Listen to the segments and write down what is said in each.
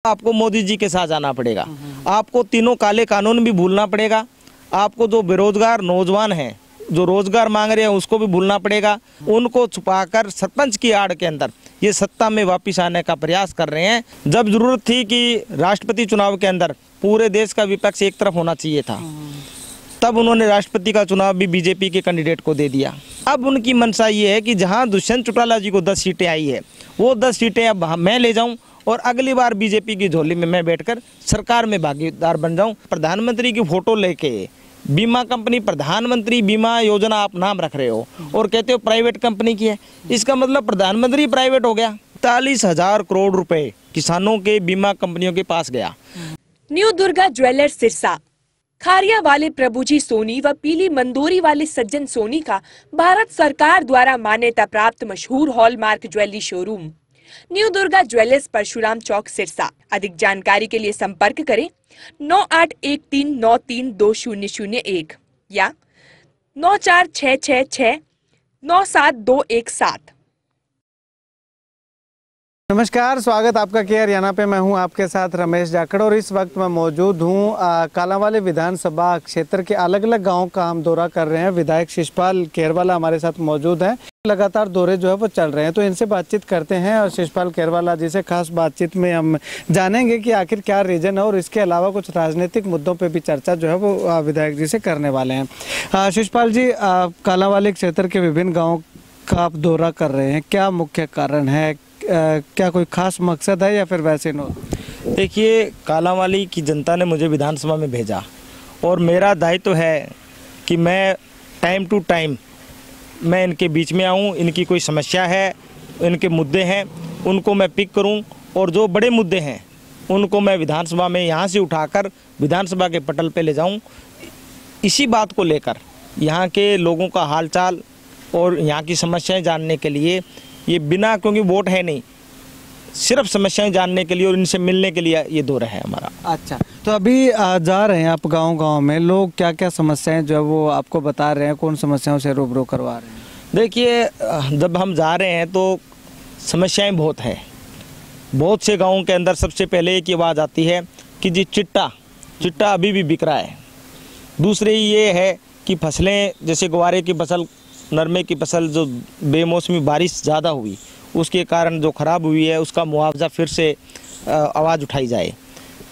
आपको मोदी जी के साथ जाना पड़ेगा। आपको तीनों काले कानून भी भूलना पड़ेगा। आपको जो बेरोजगार नौजवान हैं जो रोजगार मांग रहे हैं उसको भी भूलना पड़ेगा। उनको छुपाकर सरपंच की आड़ के अंदर ये सत्ता में वापस आने का प्रयास कर रहे हैं। जब जरूरत थी कि राष्ट्रपति चुनाव के अंदर पूरे देश का विपक्ष एक तरफ होना चाहिए था, तब उन्होंने राष्ट्रपति का चुनाव भी बीजेपी के कैंडिडेट को दे दिया। अब उनकी मंशा ये है कि जहां दुष्यंत चौटाला जी को 10 सीटें आई है, वो 10 सीटें अब मैं ले जाऊं और अगली बार बीजेपी की झोली में मैं बैठकर सरकार में भागीदार बन जाऊं। प्रधानमंत्री की फोटो लेके बीमा कंपनी प्रधानमंत्री बीमा योजना आप नाम रख रहे हो और कहते हो प्राइवेट कंपनी की है। इसका मतलब प्रधानमंत्री प्राइवेट हो गया। 43,000 करोड़ रुपए किसानों के बीमा कंपनियों के पास गया। न्यू दुर्गा ज्वेलर्स सिरसा, खारिया वाले प्रभुजी सोनी व पीली मंदोरी वाले सज्जन सोनी का भारत सरकार द्वारा मान्यता प्राप्त मशहूर hallmark jewellery showroom new Durga jewellers, Parshuram Chowk, Sirsa. अधिक जानकारी के लिए संपर्क करें 9813932001 या 9466697217। नमस्कार, स्वागत आपका के हरियाणा पे। मैं हूं आपके साथ रमेश जाखड़ और इस वक्त मैं मौजूद हूं कालांवाली विधानसभा क्षेत्र के अलग अलग गांवों का हम दौरा कर रहे हैं। विधायक शिषपाल खेरवाला हमारे साथ मौजूद हैं। लगातार दौरे जो है वो चल रहे हैं, तो इनसे बातचीत करते हैं और शिषपाल खेरवाला जी से खास बातचीत में हम जानेंगे कि आखिर क्या रीजन है और इसके अलावा कुछ राजनीतिक मुद्दों पे भी चर्चा जो है वो विधायक जी से करने वाले हैं। शिषपाल जी, कालांवाली क्षेत्र के विभिन्न गाँव का आप दौरा कर रहे हैं, क्या मुख्य कारण है? क्या कोई खास मकसद है या फिर वैसे नो? देखिए, कालांवाली की जनता ने मुझे विधानसभा में भेजा और मेरा दायित्व है कि मैं टाइम टू टाइम मैं इनके बीच में आऊं। इनकी कोई समस्या है, इनके मुद्दे हैं, उनको मैं पिक करूं और जो बड़े मुद्दे हैं उनको मैं विधानसभा में यहां से उठाकर विधानसभा के पटल पे ले जाऊं। इसी बात को लेकर यहां के लोगों का हालचाल और यहां की समस्याएं जानने के लिए, ये बिना, क्योंकि वोट है नहीं, सिर्फ समस्याएं जानने के लिए और इनसे मिलने के लिए ये दौरा है हमारा। अच्छा, तो अभी जा रहे हैं आप गांव-गांव में, लोग क्या क्या समस्याएं जो है वो आपको बता रहे हैं, कौन समस्याओं से रूबरू करवा रहे हैं? देखिए, जब हम जा रहे हैं तो समस्याएं बहुत हैं। बहुत से गाँवों के अंदर सबसे पहले एक आवाज़ आती है कि जी चिट्टा अभी भी बिक रहा है। दूसरी ये है कि फसलें, जैसे ग्वारे की फसल, नरमे की फसल, जो बेमौसमी बारिश ज़्यादा हुई उसके कारण जो ख़राब हुई है उसका मुआवजा फिर से आवाज़ उठाई जाए।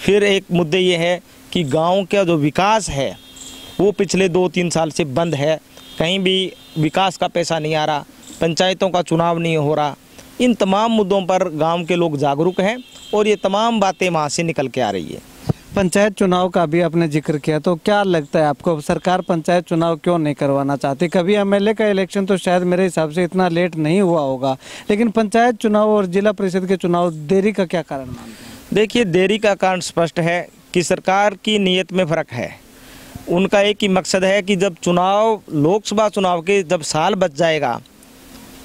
फिर एक मुद्दे ये है कि गांव का जो विकास है वो पिछले 2-3 साल से बंद है। कहीं भी विकास का पैसा नहीं आ रहा, पंचायतों का चुनाव नहीं हो रहा। इन तमाम मुद्दों पर गांव के लोग जागरूक हैं और ये तमाम बातें वहाँ से निकल के आ रही है। पंचायत चुनाव का भी आपने जिक्र किया, तो क्या लगता है आपको, सरकार पंचायत चुनाव क्यों नहीं करवाना चाहती? कभी एमएलए का इलेक्शन तो शायद मेरे हिसाब से इतना लेट नहीं हुआ होगा, लेकिन पंचायत चुनाव और जिला परिषद के चुनाव देरी का क्या कारण मानते हैं? देखिए, देरी का कारण स्पष्ट है कि सरकार की नीयत में फ़र्क है। उनका एक ही मकसद है कि जब चुनाव, लोकसभा चुनाव के जब साल बच जाएगा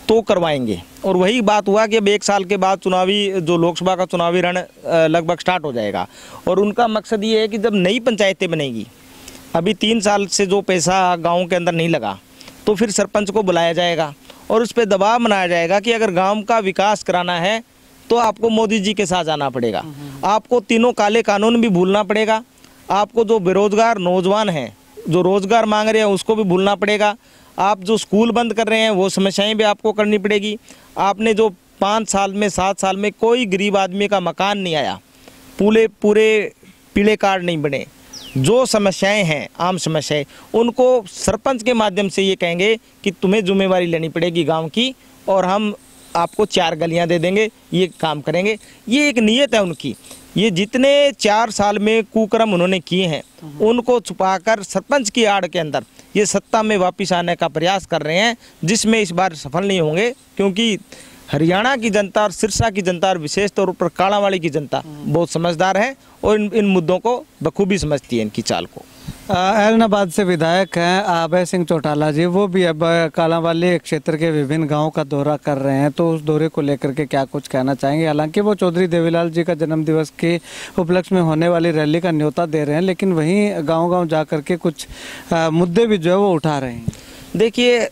तो करवाएंगे, और वही बात हुआ कि अब 1 साल के बाद चुनावी, जो लोकसभा का चुनावी रण लगभग स्टार्ट हो जाएगा। और उनका मकसद ये है कि जब नई पंचायतें बनेगी, अभी 3 साल से जो पैसा गांव के अंदर नहीं लगा, तो फिर सरपंच को बुलाया जाएगा और उस पर दबाव बनाया जाएगा कि अगर गांव का विकास कराना है तो आपको मोदी जी के साथ जाना पड़ेगा। आपको तीनों काले कानून भी भूलना पड़ेगा। आपको जो बेरोजगार नौजवान हैं जो रोजगार मांग रहे हैं उसको भी भूलना पड़ेगा। आप जो स्कूल बंद कर रहे हैं वो समस्याएं भी आपको करनी पड़ेगी। आपने जो 5 साल में, 7 साल में कोई गरीब आदमी का मकान नहीं आया, पूरे पीले कार्ड नहीं बने, जो समस्याएं हैं, आम समस्याएं, उनको सरपंच के माध्यम से ये कहेंगे कि तुम्हें जिम्मेवारी लेनी पड़ेगी गांव की और हम आपको 4 गलियां दे देंगे, ये काम करेंगे। ये एक नीयत है उनकी। ये जितने 4 साल में कुकर्म उन्होंने किए हैं उनको छुपाकर सरपंच की आड़ के अंदर ये सत्ता में वापस आने का प्रयास कर रहे हैं, जिसमें इस बार सफल नहीं होंगे, क्योंकि हरियाणा की जनता और सिरसा की जनता और विशेष तौर पर कालांवाली की जनता बहुत समझदार है और इन मुद्दों को बखूबी समझती है, इनकी चाल को। ऐलनाबाद से विधायक हैं अभय सिंह चौटाला जी, वो भी अब कालांवाली क्षेत्र के विभिन्न गांवों का दौरा कर रहे हैं, तो उस दौरे को लेकर के क्या कुछ कहना चाहेंगे? हालांकि वो चौधरी देवीलाल जी का जन्मदिवस के उपलक्ष्य में होने वाली रैली का न्योता दे रहे हैं, लेकिन वहीं गांव-गांव जा कर के कुछ मुद्दे भी जो है वो उठा रहे हैं। देखिए,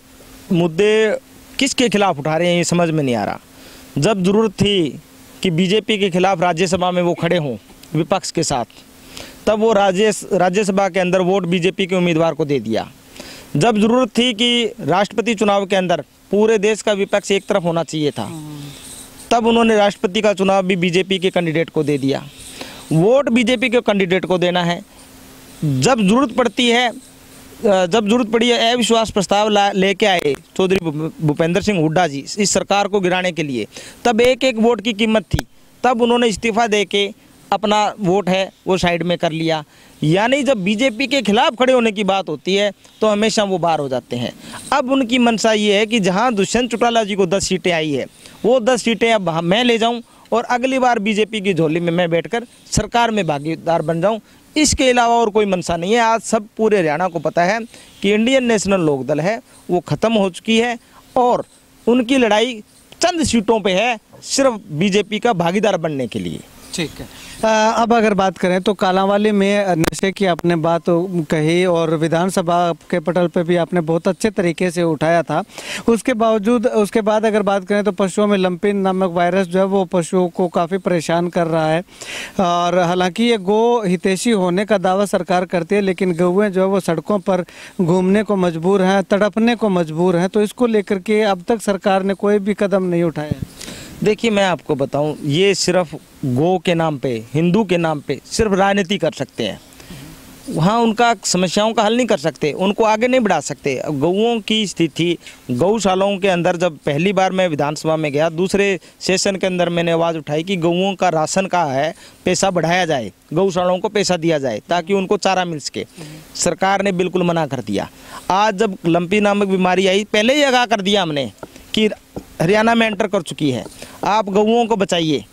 मुद्दे किसके खिलाफ उठा रहे हैं ये समझ में नहीं आ रहा। जब जरूरत थी कि बीजेपी के खिलाफ राज्यसभा में वो खड़े हों विपक्ष के साथ, तब वो राज्यसभा के अंदर वोट बीजेपी के उम्मीदवार को दे दिया। जब ज़रूरत थी कि राष्ट्रपति चुनाव के अंदर पूरे देश का विपक्ष एक तरफ होना चाहिए था, तब उन्होंने राष्ट्रपति का चुनाव भी बीजेपी के कैंडिडेट को दे दिया। वोट बीजेपी के कैंडिडेट को देना है। जब ज़रूरत पड़ती है, जब ज़रूरत पड़ी है, अविश्वास प्रस्ताव लेके आए चौधरी भूपेंद्र सिंह हुड्डा जी इस सरकार को गिराने के लिए, तब एक एक वोट की कीमत थी, तब उन्होंने इस्तीफा दे के अपना वोट है वो साइड में कर लिया। यानी जब बीजेपी के खिलाफ खड़े होने की बात होती है तो हमेशा वो बाहर हो जाते हैं। अब उनकी मंशा ये है कि जहां दुष्यंत चौटाला जी को 10 सीटें आई है, वो 10 सीटें अब मैं ले जाऊं और अगली बार बीजेपी की झोली में मैं बैठकर सरकार में भागीदार बन जाऊं। इसके अलावा और कोई मंशा नहीं है। आज सब पूरे हरियाणा को पता है कि इंडियन नेशनल लोकदल है वो ख़त्म हो चुकी है और उनकी लड़ाई चंद सीटों पे है, सिर्फ बीजेपी का भागीदार बनने के लिए। ठीक है। अब अगर बात करें तो कालांवाली में नशे की आपने बात कही और विधानसभा के पटल पे भी आपने बहुत अच्छे तरीके से उठाया था। उसके बाद अगर बात करें तो पशुओं में लंपिन नामक वायरस जो है वो पशुओं को काफ़ी परेशान कर रहा है और हालांकि ये गौ हितैषी होने का दावा सरकार करती है, लेकिन गौएं जो है वो सड़कों पर घूमने को मजबूर हैं, तड़पने को मजबूर हैं। तो इसको लेकर के अब तक सरकार ने कोई भी कदम नहीं उठाया। देखिए, मैं आपको बताऊं, ये सिर्फ गौ के नाम पे, हिंदू के नाम पे सिर्फ राजनीति कर सकते हैं। वहाँ उनका समस्याओं का हल नहीं कर सकते, उनको आगे नहीं बढ़ा सकते। गौओं की स्थिति, गौशालाओं के अंदर जब पहली बार मैं विधानसभा में गया, दूसरे सेशन के अंदर मैंने आवाज़ उठाई कि गौओं का राशन का है पैसा बढ़ाया जाए, गौशालाओं को पैसा दिया जाए ताकि उनको चारा मिल सके। सरकार ने बिल्कुल मना कर दिया। आज जब लंपी नामक बीमारी आई, पहले ही आगाह कर दिया हमने कि हरियाणा में एंटर कर चुकी है, आप गौओं को बचाइए,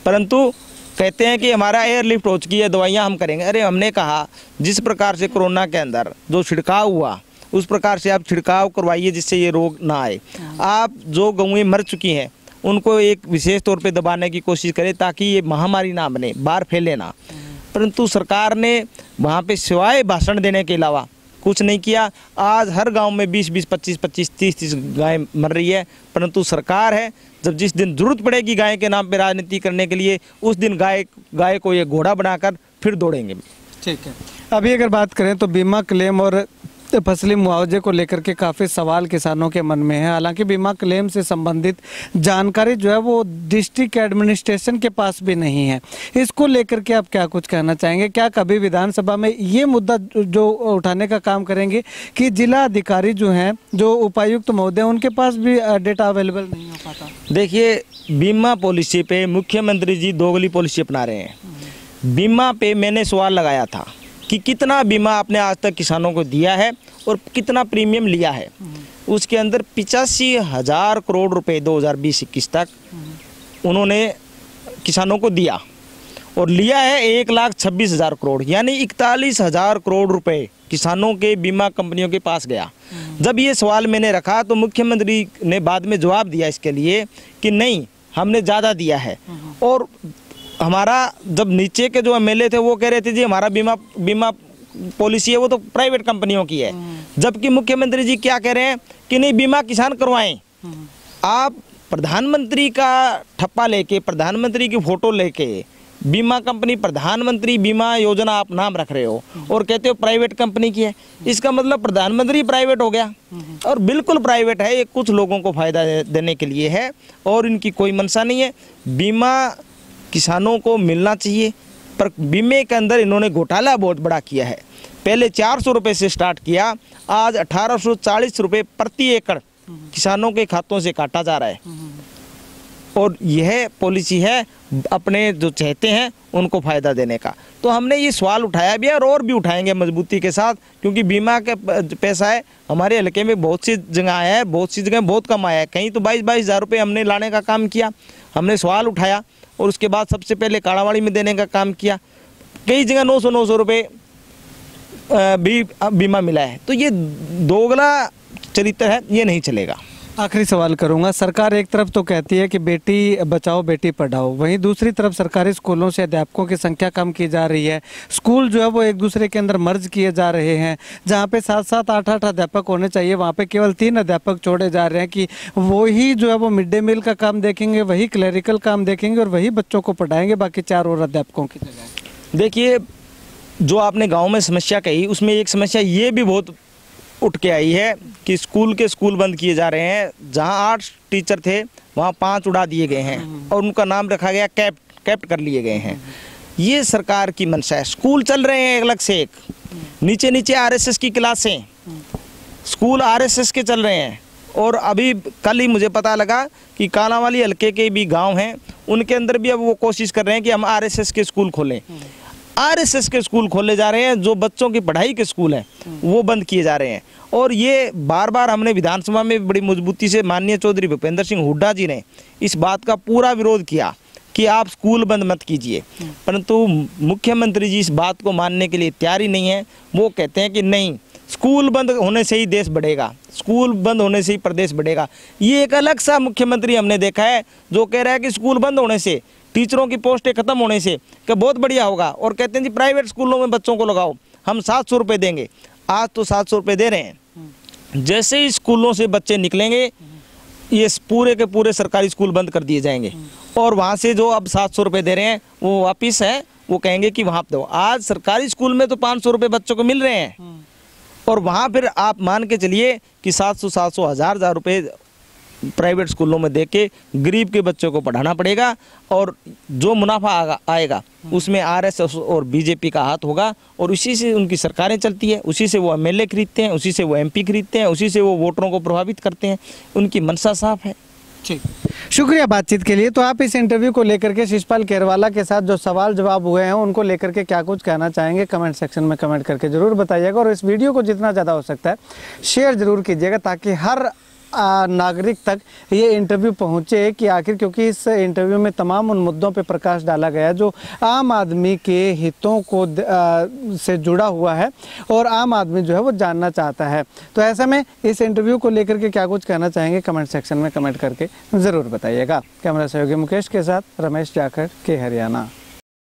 परंतु कहते हैं कि हमारा एयरलिफ्ट हो चुकी है, दवाइयाँ हम करेंगे। अरे हमने कहा जिस प्रकार से कोरोना के अंदर जो छिड़काव हुआ उस प्रकार से आप छिड़काव करवाइए जिससे ये रोग ना आए। आप जो गौएं मर चुकी हैं उनको एक विशेष तौर पे दबाने की कोशिश करें ताकि ये महामारी ना बने, बाहर फैले ना। परंतु सरकार ने वहाँ पे सिवाय भाषण देने के अलावा कुछ नहीं किया। आज हर गांव में 20-20, 25-25, 30-30 गाय मर रही है, परंतु सरकार है जब जिस दिन जरूरत पड़ेगी गाय के नाम पे राजनीति करने के लिए, उस दिन गाय को ये घोड़ा बनाकर फिर दौड़ेंगे। ठीक है। अभी अगर बात करें तो बीमा क्लेम और फसली मुआवजे को लेकर के काफ़ी सवाल किसानों के मन में है। हालांकि बीमा क्लेम से संबंधित जानकारी जो है वो डिस्ट्रिक्ट एडमिनिस्ट्रेशन के पास भी नहीं है। इसको लेकर के आप क्या कुछ कहना चाहेंगे? क्या कभी विधानसभा में ये मुद्दा जो उठाने का काम करेंगे कि जिला अधिकारी जो हैं, जो उपायुक्त महोदय, उनके पास भी डेटा अवेलेबल नहीं हो पाता? देखिए, बीमा पॉलिसी पे मुख्यमंत्री जी दोगली पॉलिसी अपना रहे हैं। बीमा पे मैंने सवाल लगाया था कि कितना बीमा आपने आज तक किसानों को दिया है और कितना प्रीमियम लिया है। उसके अंदर 85,000 करोड़ रुपए 2020-21 तक उन्होंने किसानों को दिया और लिया है 1,26,000 करोड़, यानी 41,000 करोड़ रुपए किसानों के बीमा कंपनियों के पास गया। जब ये सवाल मैंने रखा तो मुख्यमंत्री ने बाद में जवाब दिया इसके लिए कि नहीं, हमने ज़्यादा दिया है। और हमारा जब नीचे के जो एमएलए थे वो कह रहे थे जी हमारा बीमा पॉलिसी है वो तो प्राइवेट कंपनियों की है, जबकि मुख्यमंत्री जी क्या कह रहे हैं कि नहीं, बीमा किसान करवाएं। आप प्रधानमंत्री का ठप्पा लेके, प्रधानमंत्री की फोटो लेके बीमा कंपनी प्रधानमंत्री बीमा योजना आप नाम रख रहे हो और कहते हो प्राइवेट कंपनी की है। इसका मतलब प्रधानमंत्री प्राइवेट हो गया और बिल्कुल प्राइवेट है। ये कुछ लोगों को फायदा देने के लिए है और इनकी कोई मंशा नहीं है। बीमा किसानों को मिलना चाहिए, पर बीमे के अंदर इन्होंने घोटाला बहुत बड़ा किया है। पहले 400 रुपये से स्टार्ट किया, आज 1840 रुपये प्रति एकड़ किसानों के खातों से काटा जा रहा है। और यह पॉलिसी है अपने जो चाहते हैं उनको फ़ायदा देने का। तो हमने ये सवाल उठाया भी है और भी उठाएंगे मजबूती के साथ, क्योंकि बीमा का पैसा है हमारे हल्के में बहुत सी जगह आया है, बहुत सी जगह बहुत कम आया है। कहीं तो 22-22 हज़ार रुपये हमने लाने का काम किया, हमने सवाल उठाया और उसके बाद सबसे पहले काड़ावाड़ी में देने का काम किया। कई जगह 900 रुपये भी बीमा मिला है। तो ये दोगला चरित्र है, ये नहीं चलेगा। आखिरी सवाल करूंगा। सरकार एक तरफ तो कहती है कि बेटी बचाओ बेटी पढ़ाओ, वहीं दूसरी तरफ सरकारी स्कूलों से अध्यापकों की संख्या कम की जा रही है। स्कूल जो है वो एक दूसरे के अंदर मर्ज किए जा रहे हैं। जहां पे 7-7 8-8 अध्यापक होने चाहिए वहां पे केवल 3 अध्यापक छोड़े जा रहे हैं कि वही जो है वो मिड डे मील का काम देखेंगे, वही क्लरिकल काम देखेंगे और वही बच्चों को पढ़ाएंगे, बाकी 4 और अध्यापकों की जगह। देखिए, जो आपने गांव में समस्या कही उसमें एक समस्या ये भी बहुत उठ के आई है कि स्कूल बंद किए जा रहे हैं। जहां 8 टीचर थे वहां 5 उड़ा दिए गए हैं और उनका नाम रखा गया कैप्ट कर लिए गए हैं। ये सरकार की मंशा है। स्कूल चल रहे हैं अलग से, एक नीचे आरएसएस की क्लासें, स्कूल आरएसएस के चल रहे हैं। और अभी कल ही मुझे पता लगा कि कालांवाली हल्के के भी गांव हैं, उनके अंदर भी अब वो कोशिश कर रहे हैं कि हम आरएसएस के स्कूल खोलें। आरएसएस के स्कूल खोले जा रहे हैं, जो बच्चों की पढ़ाई के स्कूल हैं वो बंद किए जा रहे हैं। और ये बार बार हमने विधानसभा में बड़ी मजबूती से माननीय चौधरी भूपेंद्र सिंह हुड्डा जी ने इस बात का पूरा विरोध किया कि आप स्कूल बंद मत कीजिए, परंतु मुख्यमंत्री जी इस बात को मानने के लिए तैयार ही नहीं है। वो कहते हैं कि नहीं, स्कूल बंद होने से ही देश बढ़ेगा, स्कूल बंद होने से ही प्रदेश बढ़ेगा। ये एक अलग सा मुख्यमंत्री हमने देखा है जो कह रहा है कि स्कूल बंद होने से, टीचरों की पोस्टें खत्म होने से कि बहुत बढ़िया होगा, और कहते हैं जी प्राइवेट स्कूलों में बच्चों को लगाओ, हम 700 रुपये देंगे। आज तो 700 रुपये दे रहे हैं, जैसे ही स्कूलों से बच्चे निकलेंगे ये पूरे के पूरे सरकारी स्कूल बंद कर दिए जाएंगे और वहाँ से जो अब 700 रुपये दे रहे हैं वो वापिस है, वो कहेंगे कि वहाँ दो। आज सरकारी स्कूल में तो 500 रुपये बच्चों को मिल रहे हैं और वहाँ फिर आप मान के चलिए कि 700 1000 रुपये प्राइवेट स्कूलों में दे के गरीब के बच्चों को पढ़ाना पड़ेगा। और जो मुनाफा आएगा उसमें आरएसएस और बीजेपी का हाथ होगा और उसी से उनकी सरकारें चलती है, उसी से वो एमएलए खरीदते हैं, उसी से वो एमपी खरीदते हैं, उसी से वो वोटरों को प्रभावित करते हैं। उनकी मंशा साफ है। ठीक, शुक्रिया बातचीत के लिए। तो आप इस इंटरव्यू को लेकर के शिषपाल केरवाला के साथ जो सवाल जवाब हुए हैं उनको लेकर के क्या कुछ कहना चाहेंगे कमेंट सेक्शन में कमेंट करके जरूर बताइएगा। और इस वीडियो को जितना ज़्यादा हो सकता है शेयर जरूर कीजिएगा ताकि हर नागरिक तक ये इंटरव्यू पहुंचे कि आखिर, क्योंकि इस इंटरव्यू में तमाम उन मुद्दों पे प्रकाश डाला गया जो आम आदमी के हितों को से जुड़ा हुआ है और आम आदमी जो है वो जानना चाहता है। तो ऐसे में इस इंटरव्यू को लेकर के क्या कुछ कहना चाहेंगे कमेंट सेक्शन में कमेंट करके ज़रूर बताइएगा। कैमरा सहयोगी मुकेश के साथ रमेश जाखड़, के हरियाणा।